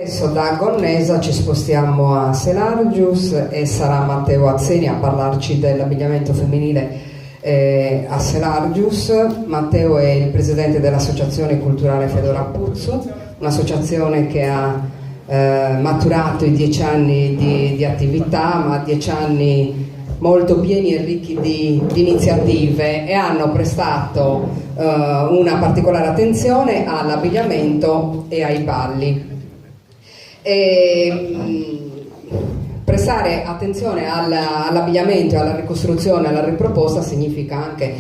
Adesso da Gonnesa ci spostiamo a Selargius e sarà Matteo Azzeni a parlarci dell'abbigliamento femminile a Selargius. Matteo è il presidente dell'Associazione Culturale Fedora Puzzu, un'associazione che ha maturato i 10 anni di attività, ma 10 anni molto pieni e ricchi di iniziative, e hanno prestato una particolare attenzione all'abbigliamento e ai balli. Prestare attenzione all'abbigliamento e alla ricostruzione, alla riproposta, significa anche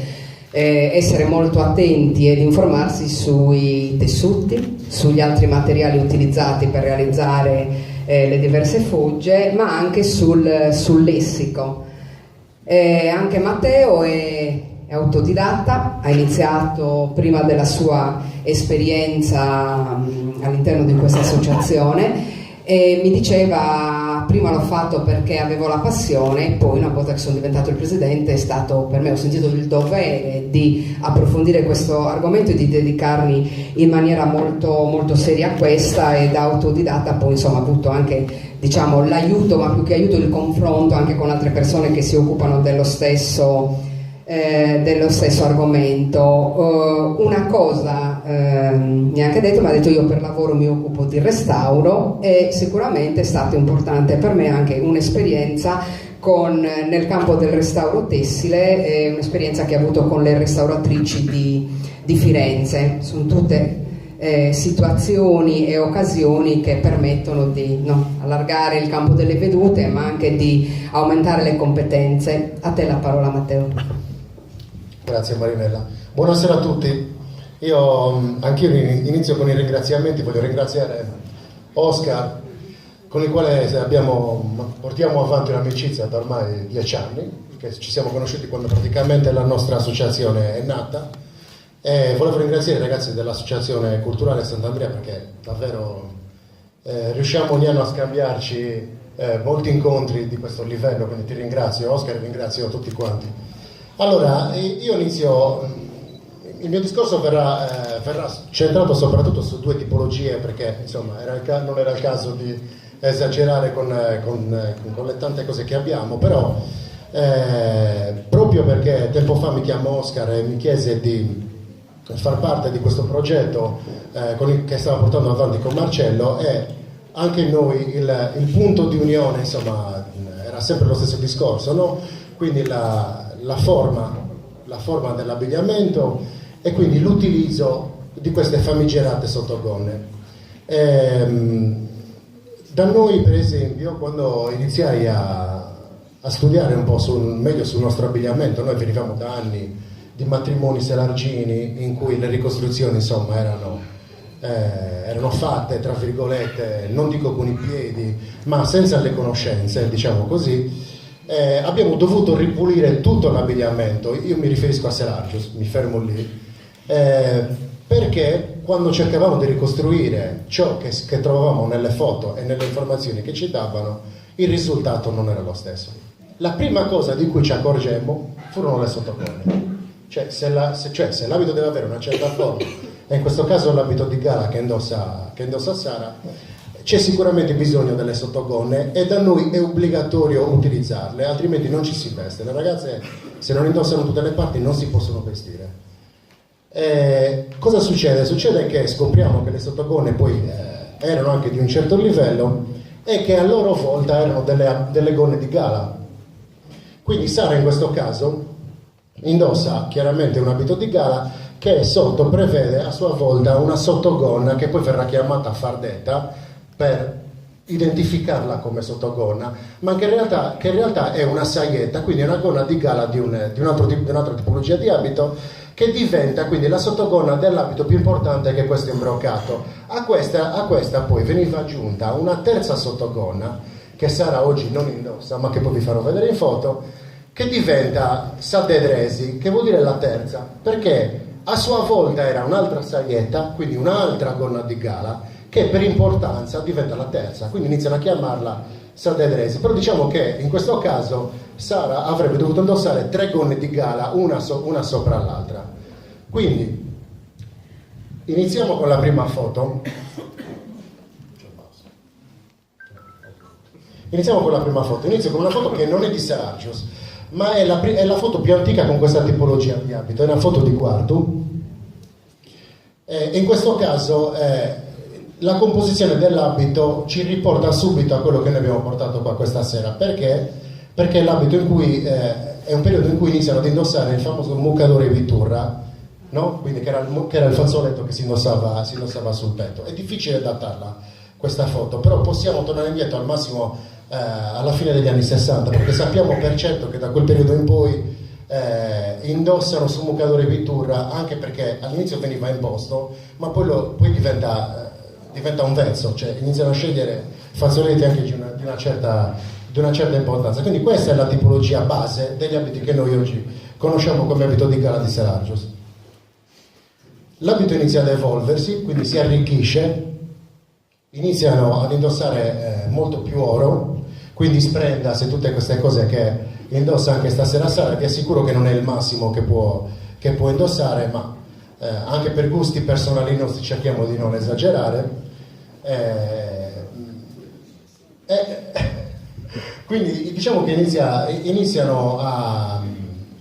essere molto attenti ed informarsi sui tessuti, sugli altri materiali utilizzati per realizzare le diverse fogge, ma anche sul lessico. Anche Matteo è autodidatta, ha iniziato prima della sua esperienza all'interno di questa associazione, e mi diceva: prima l'ho fatto perché avevo la passione, poi una volta che sono diventato il presidente è stato per me, ho sentito il dovere di approfondire questo argomento e di dedicarmi in maniera molto, molto seria a questa, e da autodidatta poi insomma ho avuto anche, diciamo, l'aiuto, ma più che aiuto il confronto anche con altre persone che si occupano dello stesso argomento. Una cosa mi ha anche detto, mi ha detto: io per lavoro mi occupo di restauro, e sicuramente è stato importante per me anche un'esperienza nel campo del restauro tessile, un'esperienza che ho avuto con le restauratrici di Firenze. Sono tutte situazioni e occasioni che permettono di allargare il campo delle vedute, ma anche di aumentare le competenze. A te la parola, Matteo. Grazie Marinella. Buonasera a tutti. Anch'io inizio con i ringraziamenti. Voglio ringraziare Oscar, con il quale portiamo avanti un'amicizia da ormai 10 anni, che ci siamo conosciuti quando praticamente la nostra associazione è nata, e volevo ringraziare i ragazzi dell'Associazione Culturale Sant'Andrea, perché davvero riusciamo ogni anno a scambiarci molti incontri di questo livello, quindi ti ringrazio Oscar e ringrazio tutti quanti. Allora, io inizio, il mio discorso verrà centrato soprattutto su 2 tipologie, perché insomma non era il caso di esagerare con le tante cose che abbiamo, però proprio perché tempo fa mi chiamò Oscar e mi chiese di far parte di questo progetto che stava portando avanti con Marcello, e anche noi il punto di unione insomma era sempre lo stesso discorso, no? Quindi la forma dell'abbigliamento, e quindi l'utilizzo di queste famigerate sottogonne. Da noi, per esempio, quando iniziai a studiare un po' meglio sul nostro abbigliamento, noi venivamo da anni di matrimoni selargini in cui le ricostruzioni insomma erano fatte, tra virgolette, non dico con i piedi, ma senza le conoscenze, diciamo così. Abbiamo dovuto ripulire tutto l'abbigliamento. Io mi riferisco a Selargius, mi fermo lì, perché quando cercavamo di ricostruire ciò che trovavamo nelle foto e nelle informazioni che ci davano, il risultato non era lo stesso. La prima cosa di cui ci accorgemmo furono le sottogonne. Cioè se l'abito deve avere una certa forma, e in questo caso l'abito di gala che indossa Sara, c'è sicuramente bisogno delle sottogonne, e da noi è obbligatorio utilizzarle, altrimenti non ci si veste. Le ragazze, se non indossano tutte le parti, non si possono vestire. Cosa succede? Succede che scopriamo che le sottogonne poi erano anche di un certo livello, e che a loro volta erano delle gonne di gala. Quindi Sara in questo caso indossa chiaramente un abito di gala che sotto prevede a sua volta una sottogonna che poi verrà chiamata fardetta, per identificarla come sottogonna, ma che in realtà è una saietta, quindi è una gonna di gala di un'altra tipologia di abito, che diventa quindi la sottogonna dell'abito più importante, che è questo imbroccato. A questa poi veniva aggiunta una terza sottogonna, che Sara oggi non indossa, ma che poi vi farò vedere in foto, che diventa sadedresi, che vuol dire la terza, perché a sua volta era un'altra saietta, quindi un'altra gonna di gala, che per importanza diventa la terza, quindi iniziano a chiamarla sadedresi. Però diciamo che in questo caso Sara avrebbe dovuto indossare 3 gonne di gala, una sopra l'altra. Quindi iniziamo con la prima foto. Iniziamo con la prima foto. Inizio con una foto che non è di Serargius, ma è la foto più antica con questa tipologia di abito, è una foto di Quartu. In questo caso la composizione dell'abito ci riporta subito a quello che noi abbiamo portato qua questa sera. Perché? Perché l'abito in cui è un periodo in cui iniziano ad indossare il famoso mucadore Viturra, no? Quindi che era il fazzoletto che si indossava sul petto. È difficile datarla questa foto, però possiamo tornare indietro al massimo alla fine degli anni 60, perché sappiamo per certo che da quel periodo in poi indossano su mucadore Viturra, anche perché all'inizio veniva imposto, ma poi diventa un vezzo, cioè iniziano a scegliere fazzoletti anche di una certa importanza. Quindi questa è la tipologia base degli abiti che noi oggi conosciamo come abito di gala di Serargius. L'abito inizia ad evolversi, quindi si arricchisce, iniziano ad indossare molto più oro, quindi sprendas e tutte queste cose che indossa anche stasera a Sara. Vi assicuro che non è il massimo che può indossare, ma anche per gusti personali nostri cerchiamo di non esagerare. Quindi diciamo che iniziano ad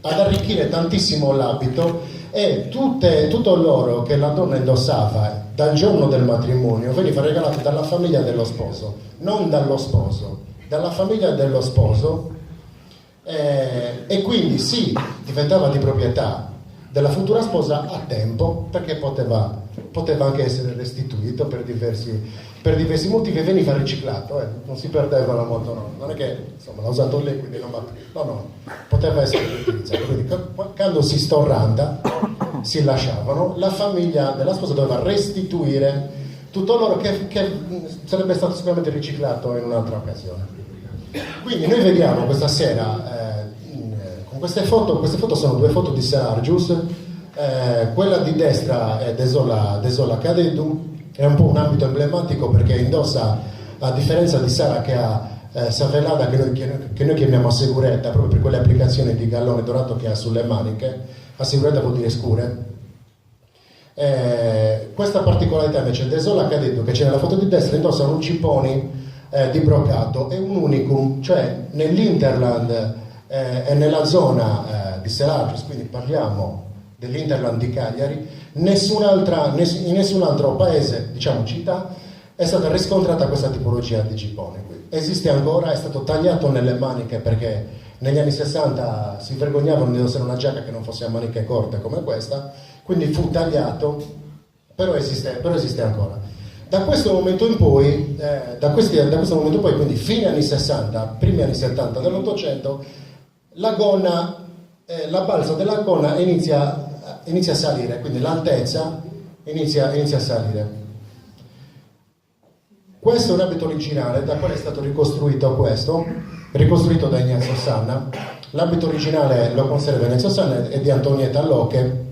arricchire tantissimo l'abito, e tutto l'oro che la donna indossava dal giorno del matrimonio veniva regalato dalla famiglia dello sposo, non dallo sposo, dalla famiglia dello sposo, e quindi sì, diventava di proprietà della futura sposa a tempo, perché poteva anche essere restituito per diversi motivi, e veniva riciclato, non si perdeva la moto, no. Non è che insomma l'ha usato lei quindi non va più, no, poteva essere riutilizzato. Quindi quando si storranda si lasciavano, la famiglia della sposa doveva restituire tutto l'oro che sarebbe stato sicuramente riciclato in un'altra occasione. Quindi noi vediamo questa sera con queste foto sono due foto di Serargius. Quella di destra è Desola Cadedu, è un po' un abito emblematico perché indossa, a differenza di Sara che ha Savelada, che noi chiamiamo asseguretta proprio per quelle applicazioni di gallone dorato che ha sulle maniche. Asseguretta vuol dire scure. Questa particolarità invece Desola Cadedu, che c'è nella foto di destra, indossa un ciponi di brocato, è un unicum, cioè nell'Interland e nella zona di Serargius, quindi parliamo dell'Interland di Cagliari, in nessun altro paese, diciamo città, è stata riscontrata questa tipologia di cipone. Esiste ancora, è stato tagliato nelle maniche perché negli anni 60 si vergognavano di indossare una giacca che non fosse a maniche corte come questa, quindi fu tagliato, però esiste ancora. Da questo momento in poi, quindi fine anni 60, primi anni 70 dell'Ottocento, la balza della gonna inizia a salire, quindi l'altezza inizia a salire. Questo è un abito originale da quale è stato ricostruito da Ignazio Sanna. L'abito originale lo conserva Ignazio Sanna, è di Antonietta Locche,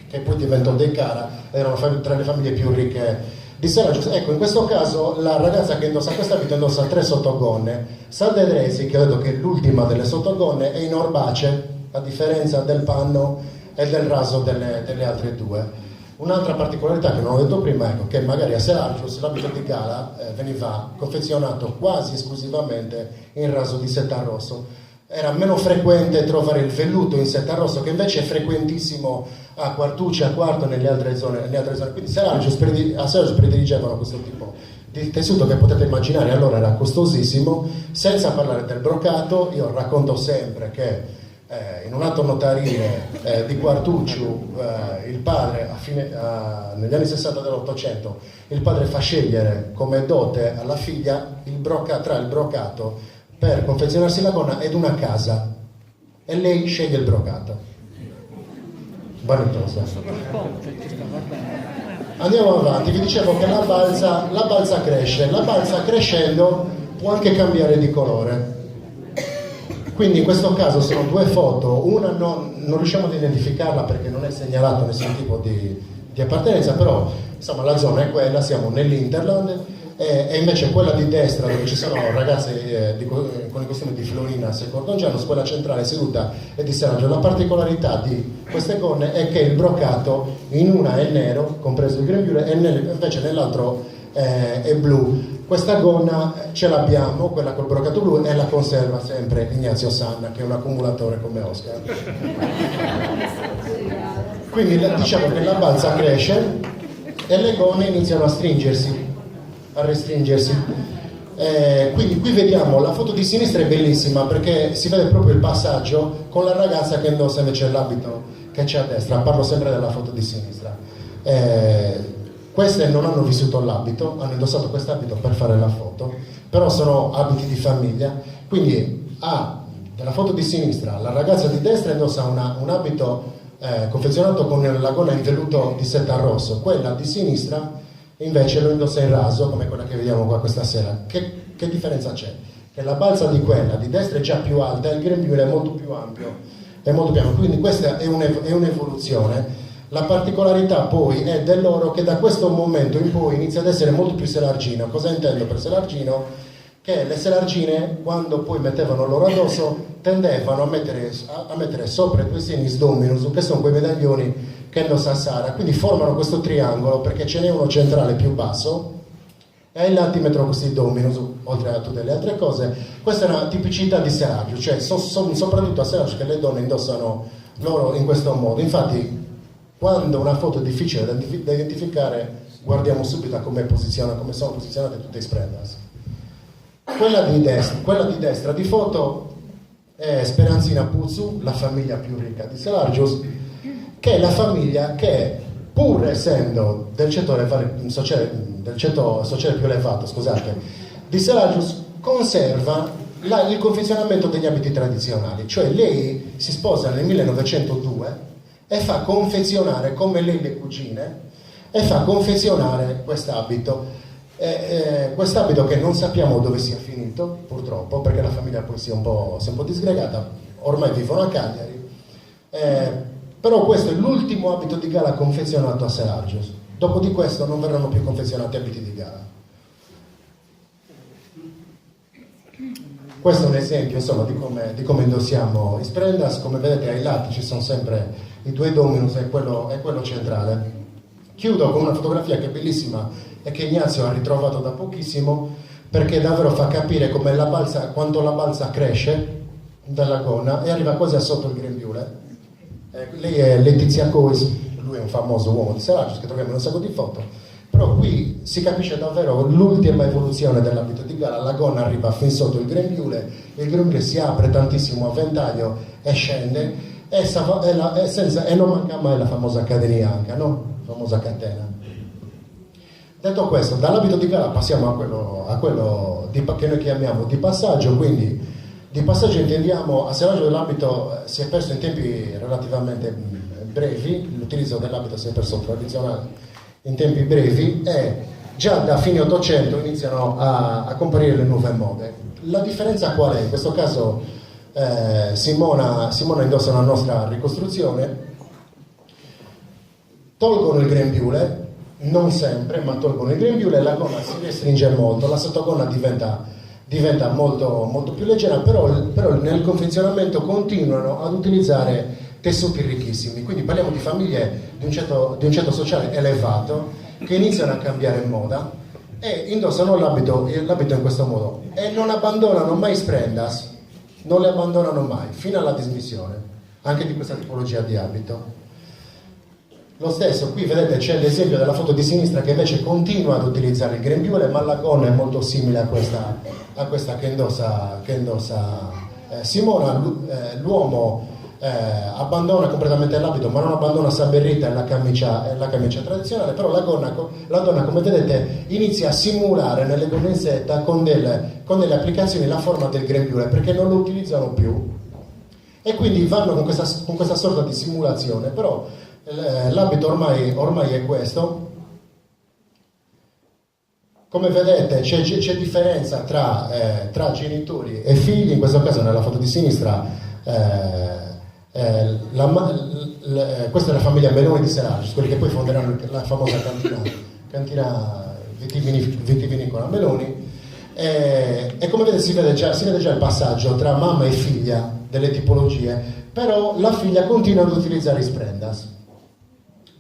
che poi diventò dei Cara, erano tra le famiglie più ricche di Serargius. Ecco, in questo caso la ragazza che indossa questo abito indossa 3 sottogonne. Saldedresi, che ho detto che è l'ultima delle sottogonne, è in orbace, a differenza del panno e del raso delle altre due. Un'altra particolarità che non ho detto prima, ecco, che magari a Serargius l'abito di gala veniva confezionato quasi esclusivamente in raso di settan rosso. Era meno frequente trovare il velluto in settan rosso, che invece è frequentissimo a Quartucci, a Quarto, nelle altre zone. Quindi a Serargius prediligevano questo tipo di tessuto che potete immaginare allora era costosissimo, senza parlare del brocato. Io racconto sempre che in un atto notarile di Quartucciu il padre negli anni 60 dell'Ottocento il padre fa scegliere come dote alla figlia tra il brocato per confezionarsi la gonna ed una casa, e lei sceglie il brocato. Vanitosa. Andiamo avanti, vi dicevo che la balza cresce, la balza crescendo può anche cambiare di colore. Quindi in questo caso sono due foto, una non riusciamo ad identificarla perché non è segnalato nessun tipo di appartenenza, però insomma la zona è quella, siamo nell'Interland, e invece quella di destra dove ci sono ragazze con i costumi di Florinas e Cordongianos, quella centrale seduta è di Sergio. La particolarità di queste gonne è che il brocato in una è nero, compreso il grembiule, e invece nell'altro è blu. questa gonna ce l'abbiamo, quella col brocato blu, e la conserva sempre Ignazio Sanna, che è un accumulatore come Oscar. Quindi diciamo che la balza cresce e le gonne iniziano a stringersi, a restringersi. Quindi qui vediamo, la foto di sinistra è bellissima perché si vede proprio il passaggio con la ragazza che indossa invece l'abito che c'è a destra. Parlo sempre della foto di sinistra. Queste non hanno vissuto l'abito, hanno indossato quest'abito per fare la foto, però sono abiti di famiglia. Quindi nella foto di sinistra la ragazza di destra indossa un abito confezionato con la gonna in velluto di seta rosso, quella di sinistra invece lo indossa in raso, come quella che vediamo qua questa sera. Che differenza c'è? Che la balza di quella di destra è già più alta e il grembiule è molto più ampio, è molto piano, quindi questa è un'evoluzione. La particolarità poi è dell'oro che da questo momento in poi inizia ad essere molto più selargino. Cosa intendo per selargino? Che le selargine, quando poi mettevano l'oro addosso, tendevano a mettere sopra i due segni dominus, che sono quei medaglioni che indossa Sara, quindi formano questo triangolo perché ce n'è uno centrale più basso e ai lati mettono questi dominus, oltre a tutte le altre cose. Questa è una tipicità di Seraggio, cioè soprattutto a Seraggio che le donne indossano l'oro in questo modo. Infatti quando una foto è difficile da identificare, guardiamo subito come sono posizionate tutte le sprendas. Quella di destra di foto è Speranzina Puzzu, la famiglia più ricca di Selagius, che è la famiglia che, pur essendo del ceto sociale più elevato, di Selagius, conserva il confezionamento degli abiti tradizionali. Cioè lei si sposa nel 1902 e fa confezionare, come lei le cugine, e fa confezionare quest'abito. Quest'abito che non sappiamo dove sia finito, purtroppo, perché la famiglia poi si è un po' disgregata, ormai vivono a Cagliari, però questo è l'ultimo abito di gala confezionato a Selagius. Dopo di questo non verranno più confezionati abiti di gala. Questo è un esempio, insomma, di come indossiamo i sprendas. Come vedete ai lati ci sono sempre i due dominus e quello centrale. Chiudo con una fotografia che è bellissima e che Ignazio ha ritrovato da pochissimo, perché davvero fa capire come quanto la balza cresce dalla gonna e arriva quasi a sotto il grembiule. Lei è Letizia Cois, lui è un famoso uomo di Selagius che troviamo in un sacco di foto, però qui si capisce davvero l'ultima evoluzione dell'abito di gala. La gonna arriva fin sotto il grembiule si apre tantissimo a ventaglio e scende, e non manca mai la famosa cadenianca, no? La famosa catena. Detto questo, dall'abito di gala passiamo a quello che noi chiamiamo di passaggio. Quindi di passaggio intendiamo, a Selaggio dell'abito si è perso in tempi relativamente brevi, l'utilizzo dell'abito si è perso tradizionale in tempi brevi, e già da fine 800 iniziano a comparire le nuove mode. La differenza qual è? In questo caso Simona indossa la nostra ricostruzione, tolgono il grembiule, non sempre, ma tolgono il grembiule, la gonna si restringe molto, la sottogonna diventa molto, molto più leggera, però nel confezionamento continuano ad utilizzare tessuti ricchissimi. Quindi parliamo di famiglie di un ceto sociale elevato che iniziano a cambiare moda e indossano l'abito in questo modo e non abbandonano mai sprendas, non le abbandonano mai, fino alla dismissione anche di questa tipologia di abito. Lo stesso, qui vedete c'è l'esempio della foto di sinistra che invece continua ad utilizzare il grembiule, ma la gonna è molto simile a questa che indossa Simona. L'uomo abbandona completamente l'abito, ma non abbandona Saberrita e la camicia tradizionale, però la donna, come vedete, inizia a simulare nelle gonne in seta con delle applicazioni la forma del grembiule, perché non lo utilizzano più e quindi vanno con questa sorta di simulazione. Però l'abito ormai è questo. Come vedete c'è differenza tra genitori e figli. In questo caso nella foto di sinistra questa è la famiglia Meloni di Selagius, quelli che poi fonderanno la famosa cantina vitivinicola Meloni, e come vedete si vede già il passaggio tra mamma e figlia delle tipologie, però la figlia continua ad utilizzare i sprendas.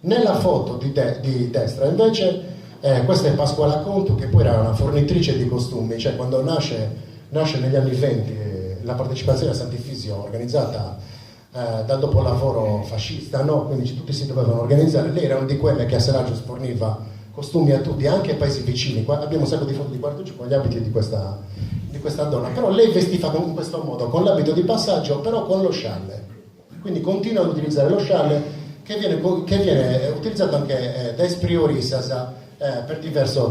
Nella foto di destra invece Questa è Pasquala Contu, che poi era una fornitrice di costumi, cioè quando nasce negli anni 20 la partecipazione a Sant'Ifisio organizzata dal dopolavoro fascista, no? Quindi tutti si dovevano organizzare. Lei era una di quelle che a Seragius forniva costumi a tutti, anche ai paesi vicini. Qua abbiamo un sacco di foto di Quartucci con gli abiti di questa donna, però lei vestiva in questo modo, con l'abito di passaggio, però con lo scialle. Quindi continua ad utilizzare lo scialle che viene utilizzato anche da Espriori Sasa per diverso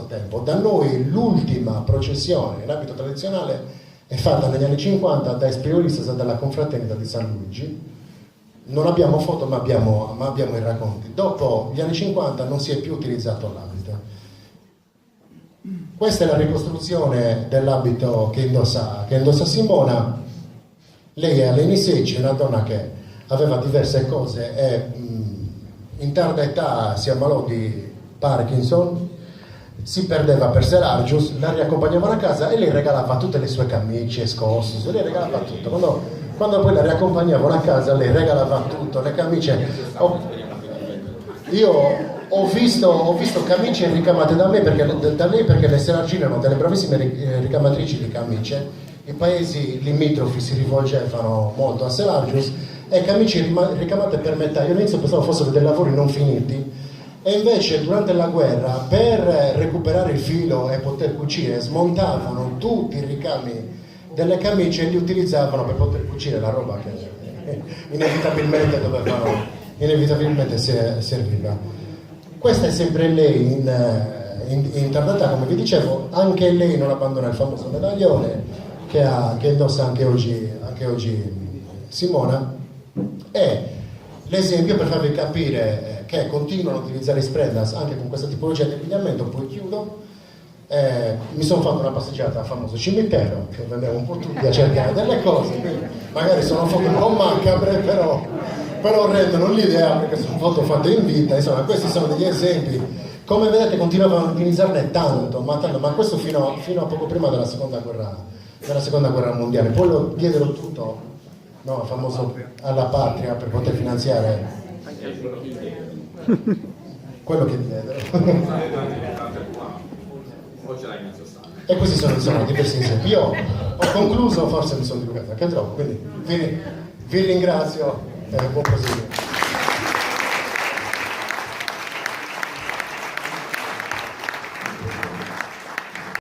tempo. Da noi l'ultima processione in abito tradizionale è fatta negli anni 50 da Espriori Sasa dalla confraternita di San Luigi. Non abbiamo foto, ma abbiamo i racconti. Dopo gli anni 50 non si è più utilizzato l'abito. Questa è la ricostruzione dell'abito che indossa Simona. Lei è Eleni Secci, una donna che aveva diverse cose e in tarda età si ammalò di Parkinson, si perdeva per Seragius, la riaccompagnavano a casa e lei regalava tutte le sue camicie, scorsi, lei regalava tutto. Quando poi la riaccompagnavano a casa, lei regalava tutto, le camicie. Io ho visto camicie ricamate da lei perché le seragine erano delle bravissime ricamatrici di camicie. I paesi limitrofi si rivolgevano molto a Seragius e camicie ricamate per metà. Io all'inizio pensavo fossero dei lavori non finiti. E invece durante la guerra, per recuperare il filo e poter cucire, smontavano tutti i ricami delle camicie e li utilizzavano per poter cucire la roba che inevitabilmente serviva. Questa è sempre lei in tarda età, come vi dicevo. Anche lei non abbandona il famoso medaglione che indossa anche oggi Simona. E l'esempio per farvi capire che continuano a utilizzare Sprendas anche con questa tipologia di abbigliamento. Poi chiudo. Mi sono fatto una passeggiata al famoso cimitero, dove andiamo un po' tutti a cercare delle cose, quindi magari sono foto un po' macabre, però rendono l'idea, perché sono foto fatte in vita. Insomma, questi sono degli esempi. Come vedete continuavano a utilizzarne tanto, ma questo fino a poco prima della seconda guerra mondiale. Poi lo diedero tutto, no, famoso alla patria, per poter finanziare quello che diedero. E questi sono diversi esempi. Io ho concluso, forse mi sono divulgato anche troppo, quindi vi ringrazio e buon proseguimento.